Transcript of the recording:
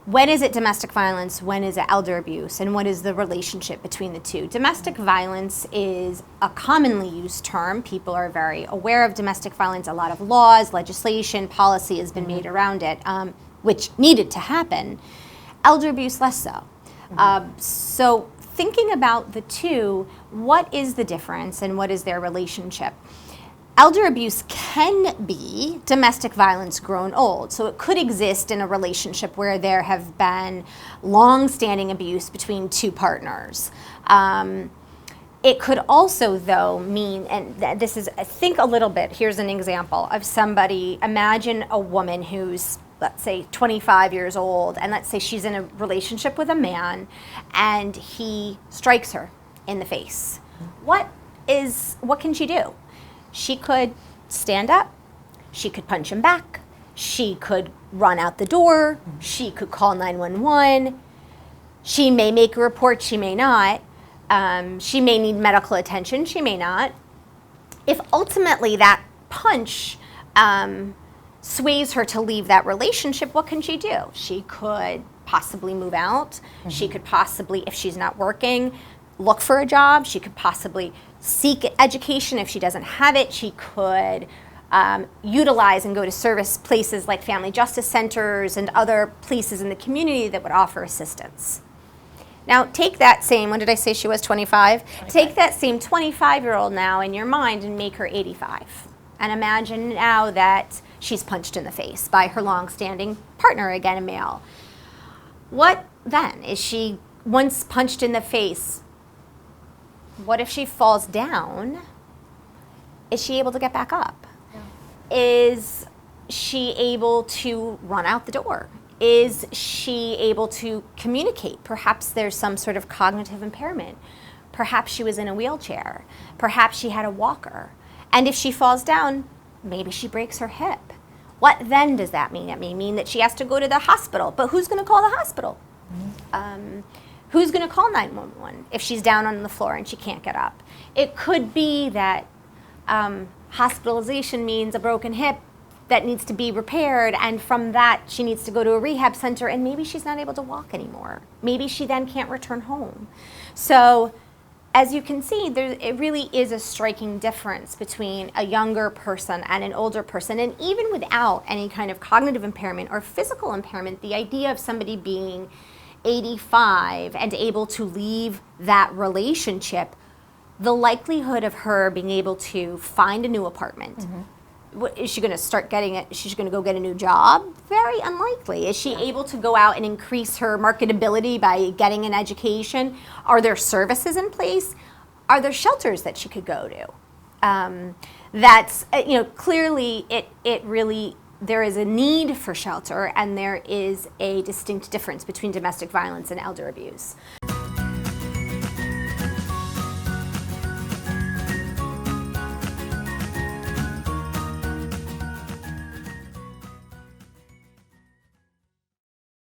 when is it domestic violence? When is it elder abuse? And what is the relationship between the two? Domestic violence is a commonly used term. People are very aware of domestic violence. A lot of laws, legislation, policy has been made around it, which needed to happen. Elder abuse, less so. So thinking about the two, what is the difference and what is their relationship? Elder abuse can be domestic violence grown old. So it could exist in a relationship where there have been long-standing abuse between two partners. It could also, though, mean, and this is, I think, a little bit, here's an example of somebody, imagine a woman who's, let's say, 25 years old, and let's say she's in a relationship with a man, and he strikes her in the face. What can she do? She could stand up, she could punch him back, she could run out the door, she could call 911, she may make a report, she may not, she may need medical attention, she may not. If ultimately that punch sways her to leave that relationship, what can she do? She could possibly move out, she could possibly, if she's not working, look for a job, she could possibly seek education if she doesn't have it, she could utilize and go to service places like family justice centers and other places in the community that would offer assistance. Now take that same, when did I say she was 25? Take that same 25-year-old now in your mind and make her 85. And imagine now that she's punched in the face by her long-standing partner, again a male. What then? Is she once punched in the face? What if she falls down? Is she able to get back up? Yeah. Is she able to run out the door? Is she able to communicate? Perhaps there's some sort of cognitive impairment. Perhaps she was in a wheelchair. Perhaps she had a walker. And if she falls down, maybe she breaks her hip. What then does that mean? It may mean that she has to go to the hospital. But who's going to call the hospital? Who's going to call 911 if she's down on the floor and she can't get up? It could be that hospitalization means a broken hip that needs to be repaired, and from that she needs to go to a rehab center, and maybe she's not able to walk anymore. Maybe she then can't return home. So as you can see, it really is a striking difference between a younger person and an older person. And even without any kind of cognitive impairment or physical impairment, the idea of somebody being 85 and able to leave that relationship, the likelihood of her being able to find a new apartment, is she going to start getting it? She's going to go get a new job? Very unlikely. Is she able to go out and increase her marketability by getting an education? Are there services in place? Are there shelters that she could go to? That's, clearly it really, there is a need for shelter, and there is a distinct difference between domestic violence and elder abuse.